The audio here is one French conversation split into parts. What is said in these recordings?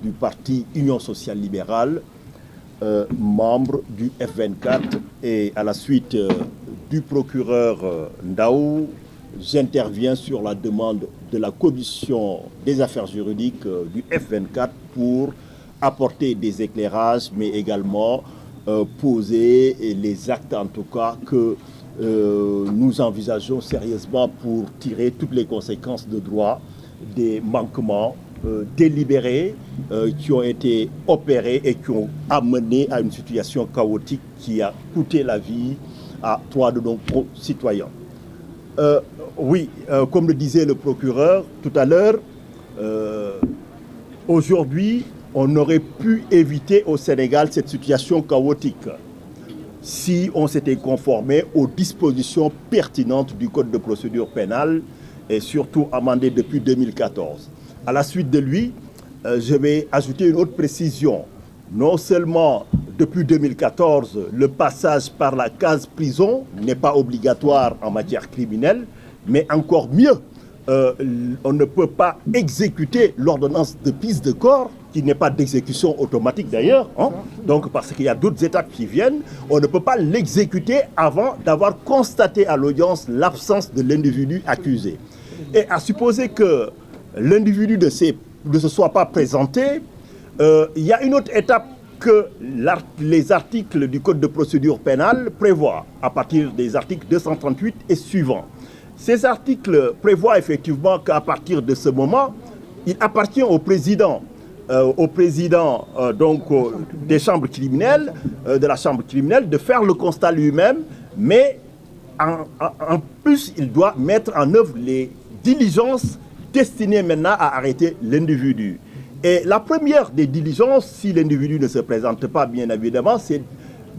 du parti Union sociale libérale, membre du F24, et à la suite du procureur Ndaou, j'interviens sur la demande de la commission des affaires juridiques du F24 pour apporter des éclairages, mais également poser les actes, en tout cas, que nous envisageons sérieusement pour tirer toutes les conséquences de droit des manquements délibérés qui ont été opérés et qui ont amené à une situation chaotique qui a coûté la vie à 3 de nos concitoyens. Oui, comme le disait le procureur tout à l'heure, aujourd'hui, on aurait pu éviter au Sénégal cette situation chaotique si on s'était conformé aux dispositions pertinentes du Code de procédure pénale et surtout amendé depuis 2014. À la suite de lui, je vais ajouter une autre précision. Non seulement depuis 2014, le passage par la case prison n'est pas obligatoire en matière criminelle, mais encore mieux, on ne peut pas exécuter l'ordonnance de prise de corps, qui n'est pas d'exécution automatique d'ailleurs, hein? Donc parce qu'il y a d'autres étapes qui viennent, on ne peut pas l'exécuter avant d'avoir constaté à l'audience l'absence de l'individu accusé. Et à supposer que l'individu ne se soit pas présenté, il y a une autre étape que les articles du Code de procédure pénale prévoient, à partir des articles 238 et suivants. Ces articles prévoient effectivement qu'à partir de ce moment, il appartient au président des chambres criminelles, de la chambre criminelle, de faire le constat lui-même, mais en plus, il doit mettre en œuvre les diligences destinées maintenant à arrêter l'individu. Et la première des diligences, si l'individu ne se présente pas, bien évidemment, c'est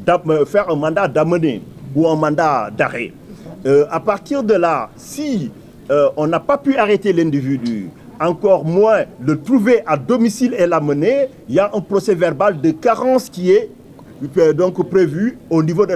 de faire un mandat d'amener ou un mandat d'arrêt. À partir de là, si on n'a pas pu arrêter l'individu, encore moins le trouver à domicile et l'amener, il y a un procès verbal de carence qui est donc prévu au niveau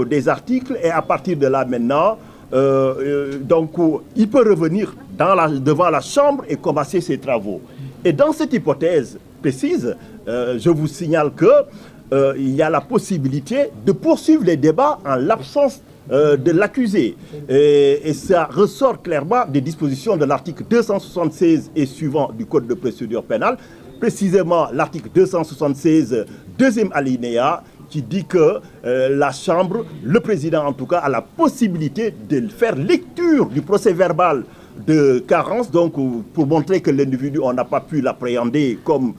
des articles, et à partir de là maintenant, il peut revenir devant la chambre et commencer ses travaux. Et dans cette hypothèse précise, je vous signale qu'il y a la possibilité de poursuivre les débats en l'absence de l'accusé. Et ça ressort clairement des dispositions de l'article 276 et suivant du Code de procédure pénale, précisément l'article 276, deuxième alinéa, qui dit que la Chambre, le président en tout cas, a la possibilité de faire lecture du procès verbal de carence, donc pour montrer que l'individu, on n'a pas pu l'appréhender comme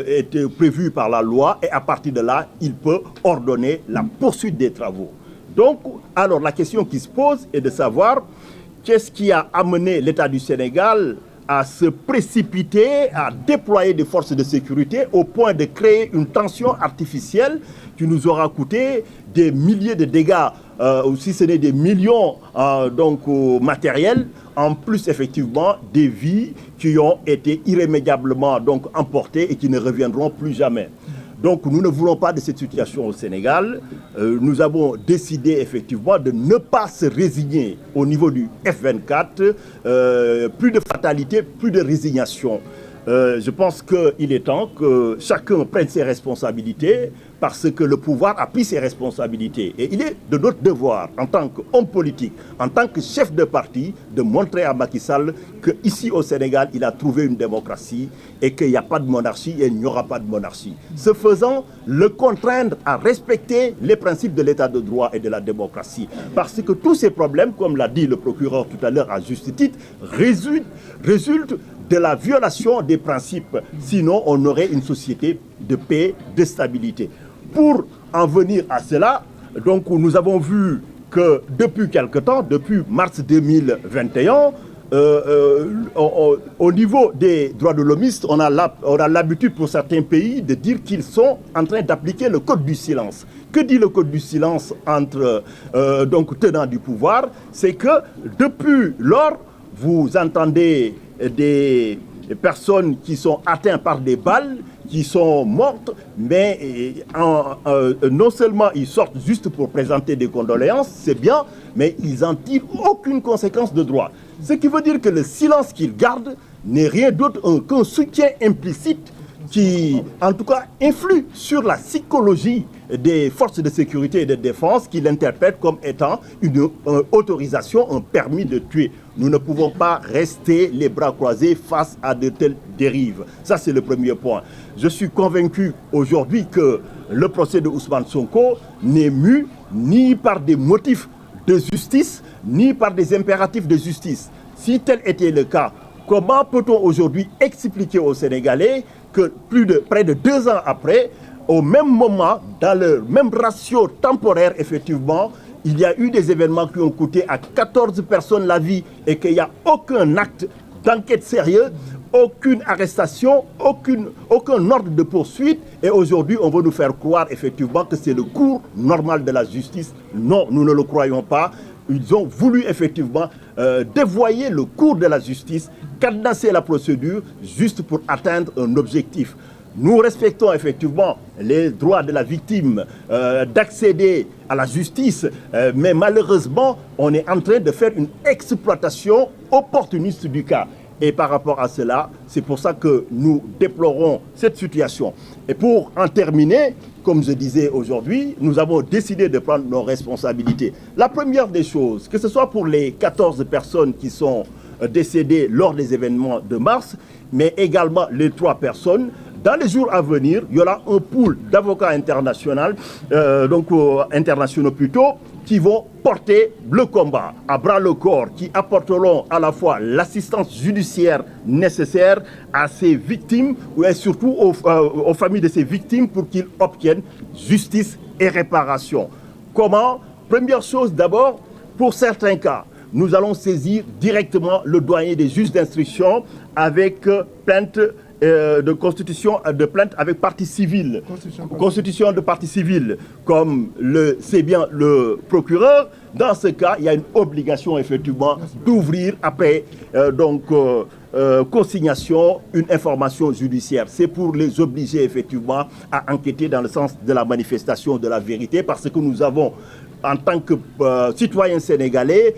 était prévu par la loi, et à partir de là, il peut ordonner la poursuite des travaux. Donc, alors la question qui se pose est de savoir qu'est-ce qui a amené l'État du Sénégal à se précipiter, à déployer des forces de sécurité au point de créer une tension artificielle qui nous aura coûté des milliers de dégâts, ou si ce n'est des millions matériels, en plus effectivement des vies qui ont été irrémédiablement emportées et qui ne reviendront plus jamais. Donc nous ne voulons pas de cette situation au Sénégal. Nous avons décidé effectivement de ne pas se résigner au niveau du F24. Plus de fatalité, plus de résignation. Je pense qu'il est temps que chacun prenne ses responsabilités, parce que le pouvoir a pris ses responsabilités. Et il est de notre devoir, en tant qu'homme politique, en tant que chef de parti, de montrer à Macky Sall qu'ici au Sénégal, il a trouvé une démocratie et qu'il n'y a pas de monarchie et il n'y aura pas de monarchie. Ce faisant, le contraindre à respecter les principes de l'état de droit et de la démocratie. Parce que tous ces problèmes, comme l'a dit le procureur tout à l'heure à juste titre, résultent de la violation des principes. Sinon, on aurait une société de paix, de stabilité. Pour en venir à cela, donc nous avons vu que depuis quelque temps, depuis mars 2021, au niveau des droits de l'homiste, on a l'habitude pour certains pays de dire qu'ils sont en train d'appliquer le code du silence. Que dit le code du silence entre tenants du pouvoir? C'est que depuis lors, vous entendez des personnes qui sont atteintes par des balles, qui sont mortes, mais non seulement ils sortent juste pour présenter des condoléances, c'est bien, mais ils n'en tirent aucune conséquence de droit. Ce qui veut dire que le silence qu'ils gardent n'est rien d'autre qu'un soutien implicite qui, en tout cas, influe sur la psychologie des forces de sécurité et de défense qui l'interprètent comme étant une autorisation, un permis de tuer. Nous ne pouvons pas rester les bras croisés face à de telles dérives. Ça, c'est le premier point. Je suis convaincu aujourd'hui que le procès de Ousmane Sonko n'est mu ni par des motifs de justice, ni par des impératifs de justice. Si tel était le cas, comment peut-on aujourd'hui expliquer aux Sénégalais que près de 2 ans après, au même moment, dans le même ratio temporaire, effectivement, il y a eu des événements qui ont coûté à 14 personnes la vie et qu'il n'y a aucun acte d'enquête sérieux, aucune arrestation, aucun ordre de poursuite. Et aujourd'hui, on veut nous faire croire effectivement que c'est le cours normal de la justice. Non, nous ne le croyons pas. Ils ont voulu effectivement dévoyer le cours de la justice, cadenasser la procédure juste pour atteindre un objectif. Nous respectons effectivement les droits de la victime d'accéder à la justice, mais malheureusement, on est en train de faire une exploitation opportuniste du cas. Et par rapport à cela, c'est pour ça que nous déplorons cette situation. Et pour en terminer, comme je disais aujourd'hui, nous avons décidé de prendre nos responsabilités. La première des choses, que ce soit pour les 14 personnes qui sont décédées lors des événements de mars, mais également les 3 personnes, dans les jours à venir, il y aura un pool d'avocats internationaux, internationaux plutôt, qui vont porter le combat à bras le corps, qui apporteront à la fois l'assistance judiciaire nécessaire à ces victimes et surtout aux familles de ces victimes pour qu'ils obtiennent justice et réparation. Comment? Première chose d'abord, pour certains cas, nous allons saisir directement le doyen des juges d'instruction avec plainte de constitution de plainte avec partie civile, constitution de partie civile, comme sait bien le procureur. Dans ce cas, il y a une obligation effectivement d'ouvrir après consignation une information judiciaire. C'est pour les obliger effectivement à enquêter dans le sens de la manifestation de la vérité, parce que nous avons en tant que citoyens sénégalais,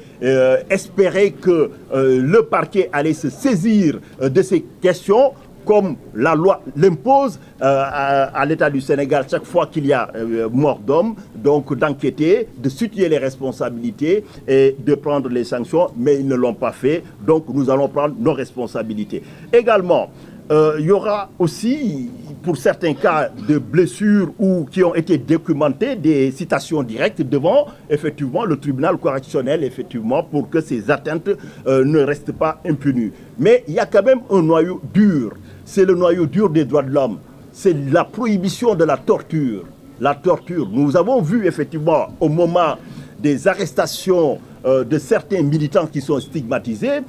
espérer que le parquet allait se saisir de ces questions comme la loi l'impose à l'État du Sénégal chaque fois qu'il y a mort d'homme, donc d'enquêter, de situer les responsabilités et de prendre les sanctions, mais ils ne l'ont pas fait, donc nous allons prendre nos responsabilités. Également, il y aura aussi, pour certains cas de blessures ou qui ont été documentées, des citations directes devant, effectivement, le tribunal correctionnel, effectivement, pour que ces atteintes ne restent pas impunies. Mais il y a quand même un noyau dur. C'est le noyau dur des droits de l'homme. C'est la prohibition de la torture. La torture. Nous avons vu, effectivement, au moment des arrestations de certains militants qui sont stigmatisés,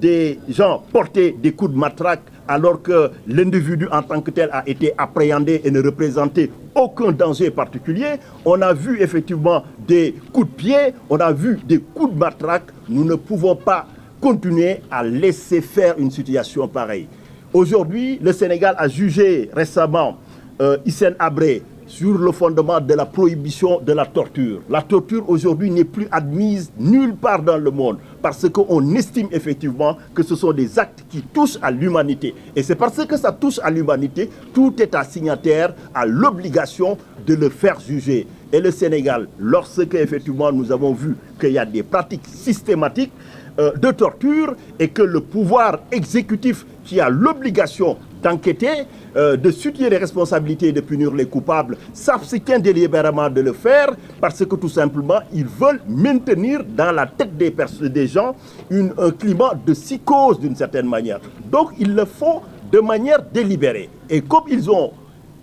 des gens porter des coups de matraque alors que l'individu en tant que tel a été appréhendé et ne représentait aucun danger particulier. On a vu effectivement des coups de pied, on a vu des coups de matraque. Nous ne pouvons pas continuer à laisser faire une situation pareille. Aujourd'hui, le Sénégal a jugé récemment Hissène Habré sur le fondement de la prohibition de la torture. La torture aujourd'hui n'est plus admise nulle part dans le monde parce qu'on estime effectivement que ce sont des actes qui touchent à l'humanité. Et c'est parce que ça touche à l'humanité, tout État signataire a l'obligation de le faire juger. Et le Sénégal, lorsque effectivement nous avons vu qu'il y a des pratiques systématiques de torture et que le pouvoir exécutif qui a l'obligation d'enquêter, de situer les responsabilités et de punir les coupables, s'abstient délibérément de le faire parce que tout simplement, ils veulent maintenir dans la tête des gens un climat de psychose d'une certaine manière. Donc, ils le font de manière délibérée. Et comme ils ont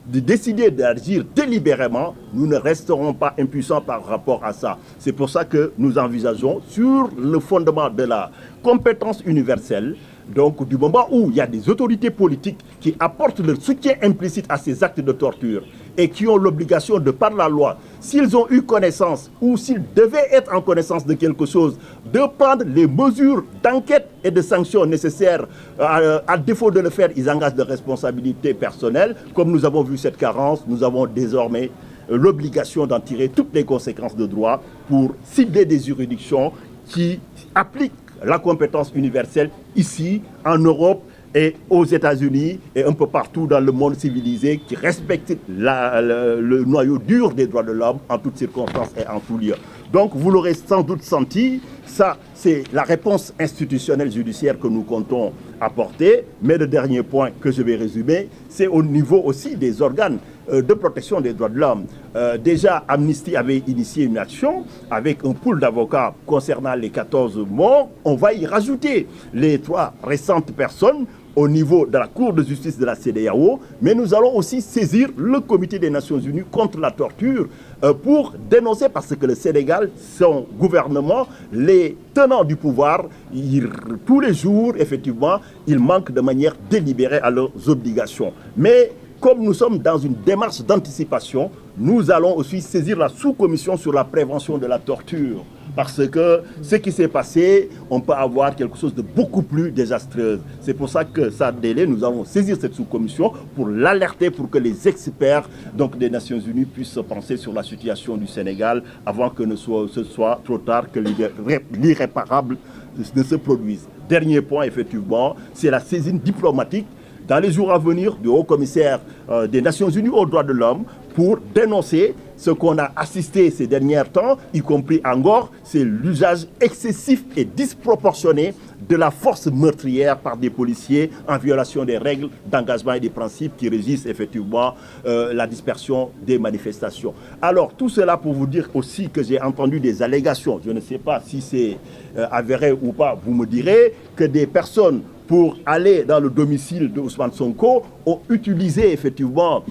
décidé d'agir délibérément, nous ne resterons pas impuissants par rapport à ça. C'est pour ça que nous envisageons, sur le fondement de la compétence universelle, donc du moment où il y a des autorités politiques qui apportent leur soutien implicite à ces actes de torture et qui ont l'obligation de, par la loi, s'ils ont eu connaissance ou s'ils devaient être en connaissance de quelque chose, de prendre les mesures d'enquête et de sanctions nécessaires. À défaut de le faire, ils engagent de responsabilités personnelles. Comme nous avons vu cette carence, nous avons désormais l'obligation d'en tirer toutes les conséquences de droit pour cibler des juridictions qui appliquent la compétence universelle ici, en Europe et aux États-Unis et un peu partout dans le monde civilisé qui respectent le noyau dur des droits de l'homme en toutes circonstances et en tout lieu. Donc vous l'aurez sans doute senti, ça c'est la réponse institutionnelle judiciaire que nous comptons apporter. Mais le dernier point que je vais résumer, c'est au niveau aussi des organes de protection des droits de l'homme. Déjà, Amnesty avait initié une action avec un pool d'avocats concernant les 14 morts. On va y rajouter les 3 récentes personnes au niveau de la Cour de justice de la CEDEAO, mais nous allons aussi saisir le Comité des Nations Unies contre la torture pour dénoncer, parce que le Sénégal, son gouvernement, les tenants du pouvoir, tous les jours, effectivement, ils manquent de manière délibérée à leurs obligations. Mais comme nous sommes dans une démarche d'anticipation, nous allons aussi saisir la sous-commission sur la prévention de la torture. Parce que ce qui s'est passé, on peut avoir quelque chose de beaucoup plus désastreux. C'est pour ça que ça délai, nous allons saisir cette sous-commission pour l'alerter, pour que les experts donc, des Nations Unies puissent se pencher sur la situation du Sénégal avant que ce soit trop tard, que l'irréparable ne se produise. Dernier point, effectivement, c'est la saisine diplomatique dans les jours à venir du haut-commissaire des Nations Unies aux droits de l'homme pour dénoncer ce qu'on a assisté ces derniers temps, y compris Angor, c'est l'usage excessif et disproportionné de la force meurtrière par des policiers en violation des règles d'engagement et des principes qui régissent effectivement la dispersion des manifestations. Alors, tout cela pour vous dire aussi que j'ai entendu des allégations, je ne sais pas si c'est avéré ou pas, vous me direz, que des personnes pour aller dans le domicile de Ousmane Sonko ont utilisé effectivement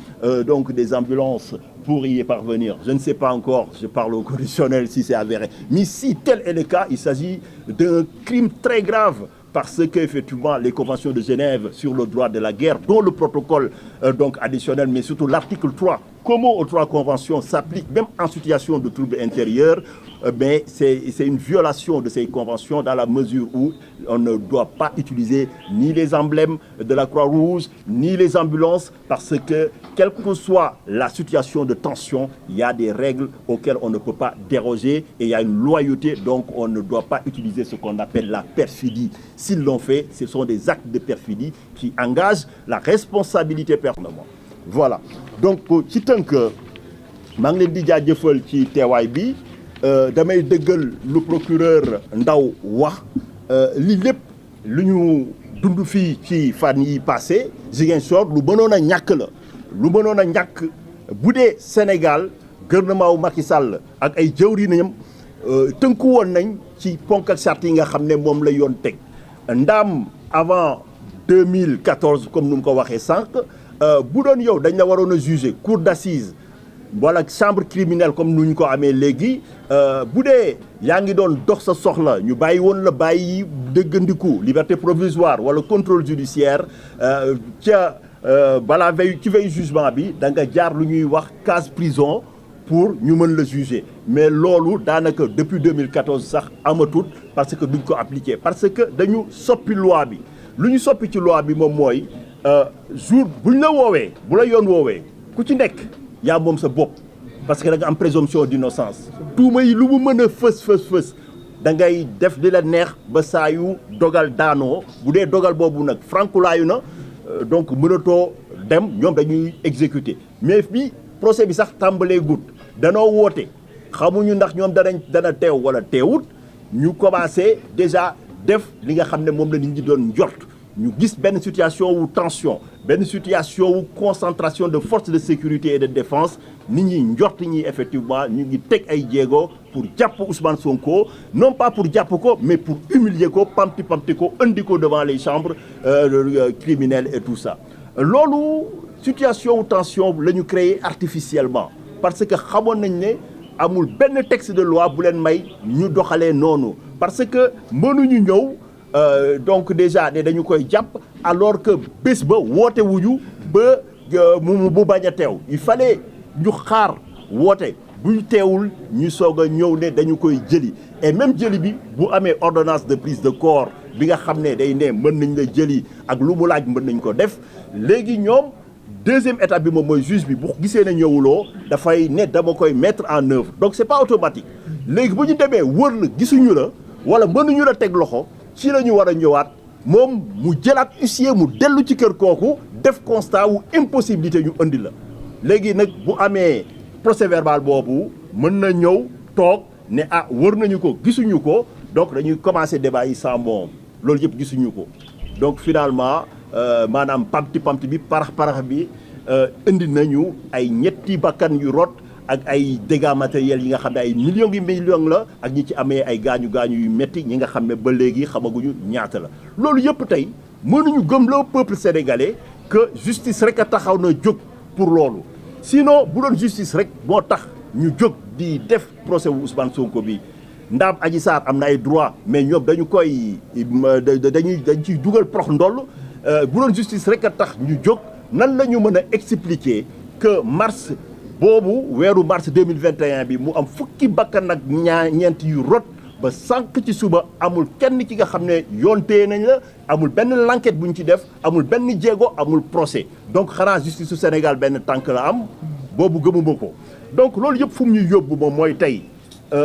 donc des ambulances pour y parvenir. Je ne sais pas encore, je parle au conditionnel si c'est avéré. Mais si tel est le cas, il s'agit d'un crime très grave parce qu'effectivement, les conventions de Genève sur le droit de la guerre, dont le protocole donc additionnel, mais surtout l'article 3, comment aux 3 conventions s'appliquent, même en situation de troubles intérieurs, mais c'est une violation de ces conventions dans la mesure où on ne doit pas utiliser ni les emblèmes de la Croix-Rouge, ni les ambulances, parce que, quelle que soit la situation de tension, il y a des règles auxquelles on ne peut pas déroger et il y a une loyauté, donc on ne doit pas utiliser ce qu'on appelle la perfidie. S'ils l'ont fait, ce sont des actes de perfidie qui engagent la responsabilité personnelle. Voilà. Donc, ci tënk maa ngi leen di jaajëfal ci teewaay bi damay dëggal lu procureur Ndaw wax li lépp lu ñu dund fii ci fan yi passé Ziguinchor lu mënoon a ñàkk la lu mënoon a ñàkk bu dee Sénégal gouvernement wu Macky Sall ak ay jëwriñam tënku woon nañ ci ponk ak charte yi nga xam ne moom la yoon teg ndaam avant 2014 comme nu mu ko waxee sànq bu doon yow dañ la waroon a juger cour d'assises wala chambre criminelle comme nu ñu ko amee léegi bu dee yaa ngi doon dox sa soxla ñu bàyyi woon la bàyyi dëggandiku liberté provisoire wala contrôle judiciaire ca balaa veille ci veille jugement bi da nga jaar lu ñuy wax case prison pour ñu mën la juger mais loolu daanaka depuis 2014 sax amatut parce que duñ ko appliquer parce que dañu soppi loi bi lu ñu soppi ci loi bi moom mooy jour buñ la woowee bu la yoon woowee ku ci nekk yaa moom sa bopp parce que da nga am présomption d'innocence tuuma yi lu mu mën a fës da ngay def di la neex ba saa yu dogal daanoo bu dee dogal boobu nag frankulaayu na donc mënatoo dem ñoom dañuy exécuter mais bi procès bi sax tàmbalee gut danoo woote xamuñu ndax ñoom dana teew wala teewut ñu commencé déjà def li nga xam ne moom la nit ñi doon njort ñu gis benn situation wu tension benn situation wu concentration de forces de sécurité et de défense nit ñi njort ñi effectivement ñu ngi teg ay jéego pour jàpp Ousmane Sonko non pas pour jàpp ko mais pour humilier ko pamti ko indi ko devant les chambres criminelles et tout ça loolu situation wu tension la ñu créé artificiellement parce que xamoon nañ ne amul benn texte de loi bu leen may ñu doxalee noonu parce que mënuñu ñëw donc déjà ne dañu koy jàpp alors que bés ba woote wuñu ba mu bañ a teew il fallait ñu xaar woote buñ teewul ñu soog a ñëw ne dañu koy jëli et même jëli bi bu amee ordonnance de prise de corps bi nga xam ne day ne mën nañ la jëli ak lu mu laaj mën nañ ko def léegi ñoom deuxième étape bi moom mooy juge bi bu gisee ne ñëwuloo dafay ne dama koy mettre en œuvre donc c'est pas automatique léegi bu ñu demee wër la gisuñu la wala mënuñu la teg loxo ci la ñu war a ñëwaat moom mu jëlaat huissier mu dellu ci kër kooku def constat wu impossibilité ñu indi la léegi nag bu amee procès verbal boobu mën na ñëw toog ne ah wër nañu ko gisuñu ko donc dañuy commencer débat yi sans moom loolu yëpp gisuñu ko donc finalement maanaam pamti bi parax bi indi nañu ay ñetti bakkan yu rot ak ay dégâts matériels yi nga xam ne ay millions la ak ñi ci amee ay gaañu yu metti ñi nga xam ne ba léegi xamaguñu ñaata la loolu yëpp tey mënuñu gëmloo peuple sénégalais que justice rek a taxaw na jóg pour loolu sinon bu doon justice rek moo tax ñu jóg di def procès wu Ousmane Sonko bi ndaam Adji Sarr am na ay droit mais ñoom dañ ciy dugal prox ndoll bu doon justice rek a tax ñu jóg nan la ñu mën a expliquer que mars boobu weeru mars 2021 bi mu am fukki bakkan ak ñeent yu rot ba sànq ci suba amul kenn ki nga xam ne yoon téye nañ la amul benn l'enquête bu ñu ci def amul benn jéego amul procès donc xanaa justice su Sénégal benn tànk la am boobu gëmuma ko donc loolu yëpp fu mu ñu yóbbu moom mooy tey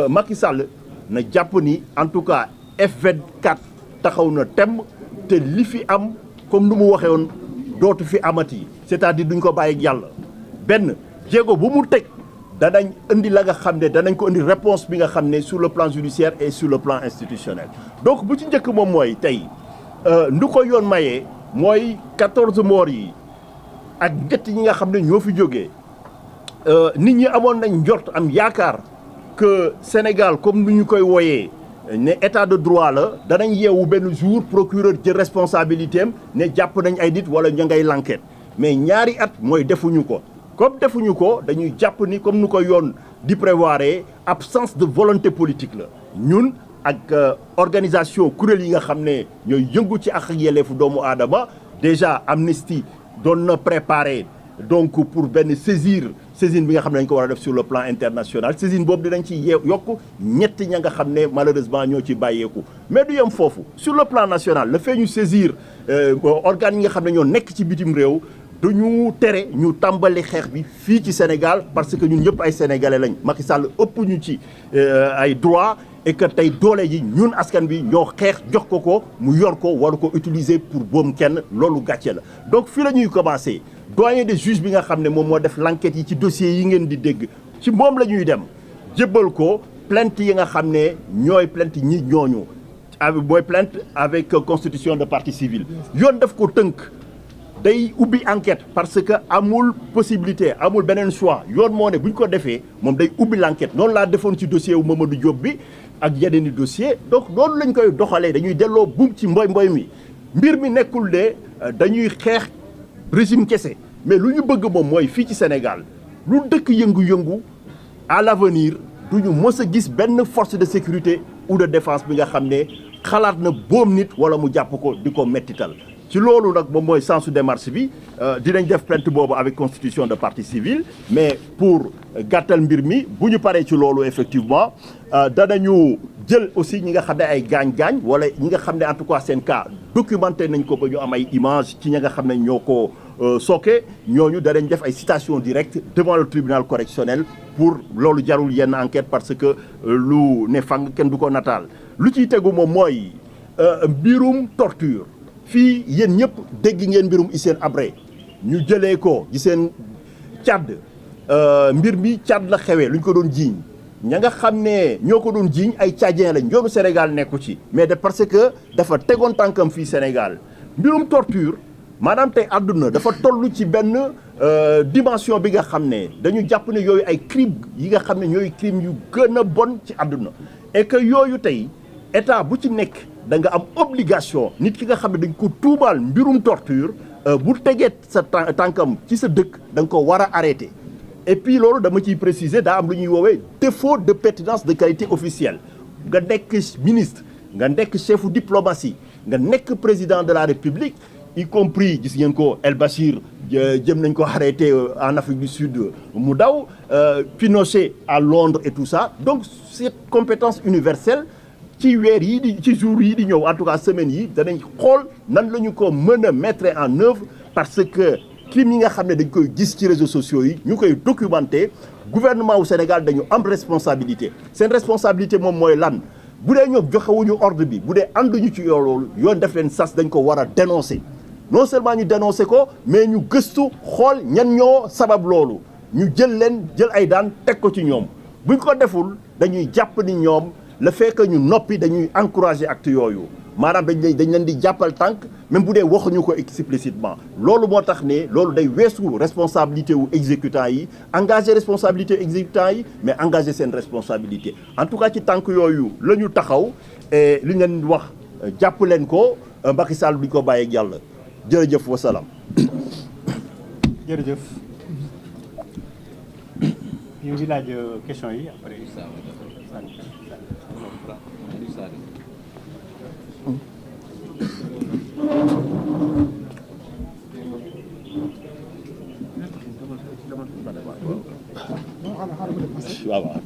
Macky Sall na jàpp ni en tout cas F24 taxaw na temm te li fi am comme nu mu waxee woon dootu fi amati c'est-à-dire duñ ko bàyyi ak yàlla benn jéego bu mu teg danañ indi la nga xam ne danañ ko indi réponse bi nga xam ne sur le plan judiciaire et sur le plan institutionnel donc bu ci njëkk moom mooy tey ndu ko yoon mayee mooy 14 morts yi ak ñett ñi nga xam ne ñoo fi jógee nit ñi amoon nañ njort am yaakaar que Sénégal comme nu ñu koy wooyee ne état de droit la danañ yeewu benn jour procureur jël responsabilité am ne jàpp nañ ay nit wala ña ngay l'enquête mais ñaari at mooy defuñu ko comme defuñu ko dañuy jàpp ni comme nu ko yoon di prévoir absence de volonté politique la ñun ak organisation kuréel yi nga xam ne ñooy yëngu ci ak yelleefu doomu aadama déjà Amnesty doon na préparer donc pour benn saisine bi nga xam ne dañ ko war a def sur le plan international saisine boobu dinañ ci yokk ñetti ña nga xam ne malheureusement ñoo ci bàyyeeku mais du yem foofu sur le plan national le fait ñu saisir organes yi nga xam ne ñoo nekk ci bitim réew dañu tere ñu tàmbali xeex bi fii ci Sénégal parce que ñun ñëpp ay sénégalais lañ Macky Sall ëpp ñu ci ay droit et que tey doole ji ñun askan bi ñoo xeex jox ko mu yor ko waru ko utiliser pour boom kenn loolu gàcce la donc fii la ñuy commencer doyen des juges bi nga xam ne moom moo def l'enquête yi ci dossiers yi ngeen di dégg ci moom la ñuy dem jébbal ko plainte yi nga xam ne ñooy plainte ñi ñooñu mooy plainte avec constitution de partie civile yoon daf ko tënk day ubbi enquête parce que amul possibilité amul beneen choix yoon moo ne bu ñu ko defee moom day ubbi l'enquête noonu laa defoon ci dossier wu Mamadou Diop bi ak yeneen i dossier donc loolu lañ koy doxalee dañuy delloo buum ci mboy mi mbir mi nekkul de dañuy xeex régime kese mais lu ñu bëgg moom mooy fii ci Sénégal lu dëkk yëngu-yëngu à l'avenir du ñu mës a gis benn force de sécurité ou de défense bi nga xam ne xalaat na boom nit wala mu jàpp ko di ko mettital ci loolu nag moom mooy sensu démarche bi dinañ def plainte boobu avec constitution de partie civile mais pour gàttal mbir mi bu ñu paree ci loolu effectivement danañu jël aussi ñi nga xam ne ay gaañ-gaañ wala ñi nga xam ne en tout cas seen cas documenté nañ ko ba ñu am ay image ci ñi nga xam ne ñoo ko sooke ñooñu danañ def ay citation directe devant le tribunal correctionnel pour loolu jarul yenn enquête parce que lu ne fang kenn du ko nataal lu ciy tegu moom mooy mbirum torture fii yéen ñëpp dégg ngeen mbirum Hissène Habré ñu jëlee ko ci seen Tchad mbir mi Tchad la xewee lu ñu ko doon jiiñ ña nga xam ne ñoo ko doon jiiñ ay tchadien lañ yoonu Sénégal nekku ci mais de parce que dafa tegoon tànkam fii Sénégal mbirum torture maanaam tey àdduna dafa toll ci benn dimension bi nga xam ne dañu jàpp ne yooyu ay crime yi nga xam ne ñooy crime yu gën a bon ci àdduna et que yooyu tey état bu ci nekk da nga am obligation nit ki nga xam ne dañ ko tuumaal mbirum torture bu tegee sa tànkam ci sa dëkk da nga ko war a arrêter et puis loolu dama ciy préciser daa am lu ñuy woowee défaut de pertinence de qualité officielle nga nekk ministre nga nekk chefu diplomatie nga nekk président de la République y compris gis ngeen ko El Bachir jëm nañ ko arrêté en Afrique du Sud mu daw Pinochet à Londres et tout ça donc cette compétence universelle ci weer yi di ci jour yi di ñëw en tout cas semaines yi danañ xool nan la ñu ko mën a mettre en œuvre parce que crime yi nga xam ne dañ koy gis ci réseaux sociaux yi ñu koy documenter gouvernement wu Sénégal dañu am responsabilité seen responsabilité moom mooy lan bu dee ñoom joxewuñu ordre bi bu dee ànduñu ci loolu yoon def leen sas dañ ko war a dénoncer non seulement ñu dénoncer ko mais ñu gëstu xool ñan ñoo sabab loolu ñu jël ay daan teg ko ci ñoom buñ ko deful dañuy jàpp ni ñoom le fait que ñu noppi dañuy encourager acte yooyu maanaam dañ leen di jàppal tànk même bu dee waxuñu ko explicitement loolu moo tax ne loolu day weesu responsabilité wu exécutant yi engager responsabilité exécutant yi mais engager seen responsabilité en tout cas ci tànk yooyu la ñu taxaw et li ñu leen wax jàpp leen ko Macky Sall duñ ko bàyyi ak yàlla jërëjëf wasalaam. jërëjëf ñu ngi laaj question yi après. waaw